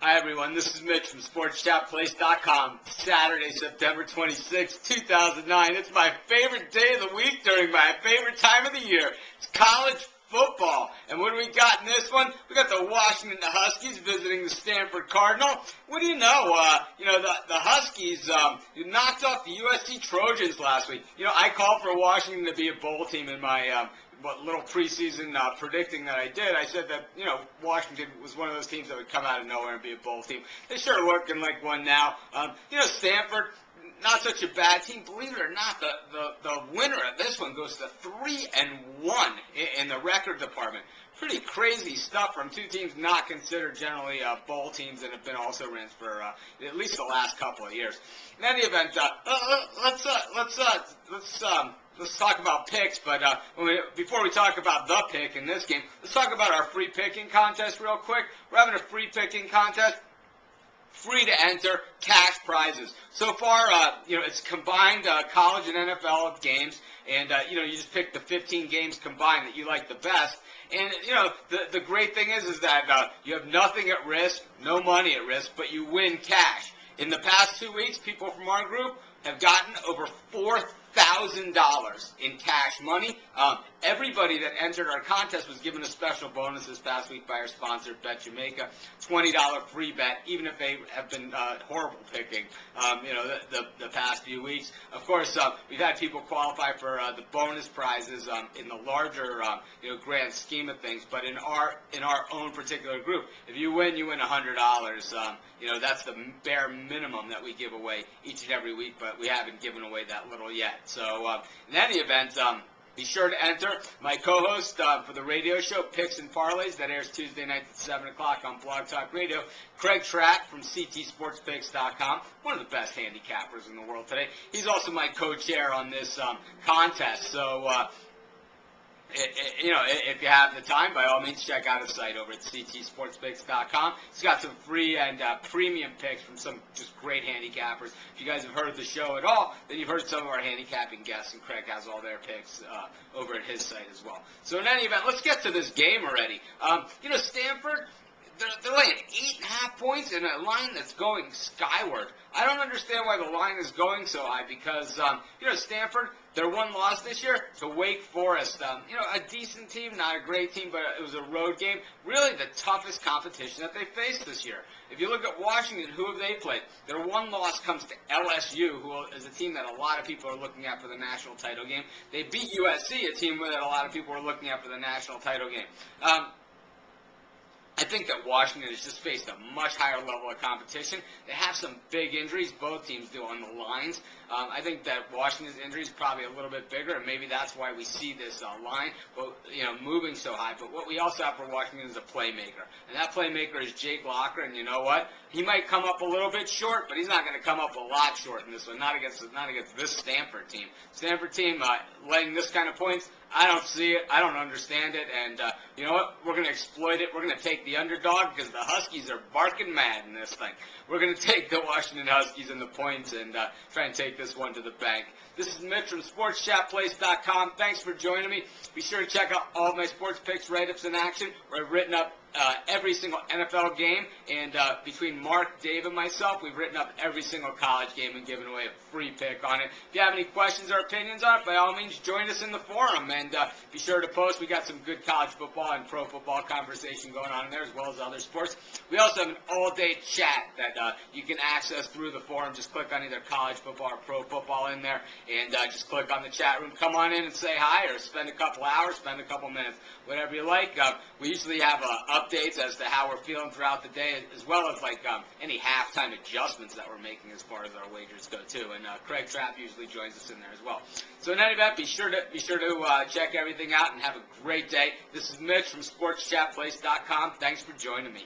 Hi everyone, this is Mitch from SportsChatPlace.com. Saturday, September 26, 2009. It's my favorite day of the week during my favorite time of the year. It's college football. And what do we got in this one? We got the Washington Huskies visiting the Stanford Cardinal. What do you know? The Huskies knocked off the USC Trojans last week. I called for Washington to be a bowl team in my what little preseason predicting that I did. I said that, Washington was one of those teams that would come out of nowhere and be a bowl team. They sure are looking like one now. Stanford, not such a bad team. Believe it or not, the winner of this one goes to 3-1 in the record department. Pretty crazy stuff from two teams not considered generally bowl teams and have been also rinsed for at least the last couple of years. In any event, let's talk about picks, but before we talk about the pick in this game, let's talk about our free picking contest real quick. We're having a free picking contest. Free to enter, cash prizes. So far, it's combined college and NFL games, and you just pick the 15 games combined that you like the best. And the great thing is that you have nothing at risk, no money at risk, but you win cash. In the past 2 weeks, people from our group have gotten over $4,000 in cash money. Everybody that entered our contest was given a special bonus this past week by our sponsor, Bet Jamaica, $20 free bet, even if they have been horrible picking, the past few weeks. Of course, we've had people qualify for the bonus prizes in the larger, grand scheme of things. But in our own particular group, if you win $100. That's the bare minimum that we give away each and every week, but we haven't given away that little yet. So in any event, be sure to enter. My co-host for the radio show, Picks and Parlays, that airs Tuesday nights at 7 o'clock on Blog Talk Radio, Craig Trapp from CTSportsPicks.com, one of the best handicappers in the world today. He's also my co-chair on this contest. So, if you have the time, by all means, check out his site over at CTSportsPicks.com. He's got some free and premium picks from some just great handicappers. If you guys have heard the show at all, then you've heard some of our handicapping guests, and Craig has all their picks over at his site as well. So in any event, let's get to this game already. Stanford, they're laying 8.5 points in a line that's going skyward. I don't understand why the line is going so high because, Stanford, their one loss this year to Wake Forest. A decent team, not a great team, but it was a road game. Really the toughest competition that they faced this year. If you look at Washington, who have they played? Their one loss comes to LSU, who is a team that a lot of people are looking at for the national title game. They beat USC, a team that a lot of people are looking at for the national title game. I think that Washington has just faced a much higher level of competition. They have some big injuries, both teams do, on the lines. I think that Washington's injury is probably a little bit bigger, and maybe that's why we see this line moving so high. But what we also have for Washington is a playmaker, and that playmaker is Jake Locker, and you know what? He might come up a little bit short, but he's not going to come up a lot short in this one, not against this Stanford team. Stanford team laying this kind of points, I don't see it. I don't understand it. And you know what? We're going to exploit it. We're going to take the underdog because the Huskies are barking mad in this thing. We're going to take the Washington Huskies and the points and try and take this one to the bank. This is Mitch from SportsChatPlace.com. Thanks for joining me. Be sure to check out all of my sports picks, write-ups, in action, where I've written up every single NFL game, and between Mark, Dave, and myself, we've written up every single college game and given away a free pick on it. If you have any questions or opinions on it, by all means, join us in the forum, and be sure to post. We got some good college football and pro football conversation going on in there, as well as other sports. We also have an all-day chat that you can access through the forum. Just click on either college football or pro football in there, and just click on the chat room. Come on in and say hi, or spend a couple hours, spend a couple minutes, whatever you like. We usually have updates as to how we're feeling throughout the day, as well as any halftime adjustments that we're making as far as our wagers go too. And Craig Trapp usually joins us in there as well. So in any event, be sure to check everything out and have a great day. This is Mitch from SportsChatPlace.com. Thanks for joining me.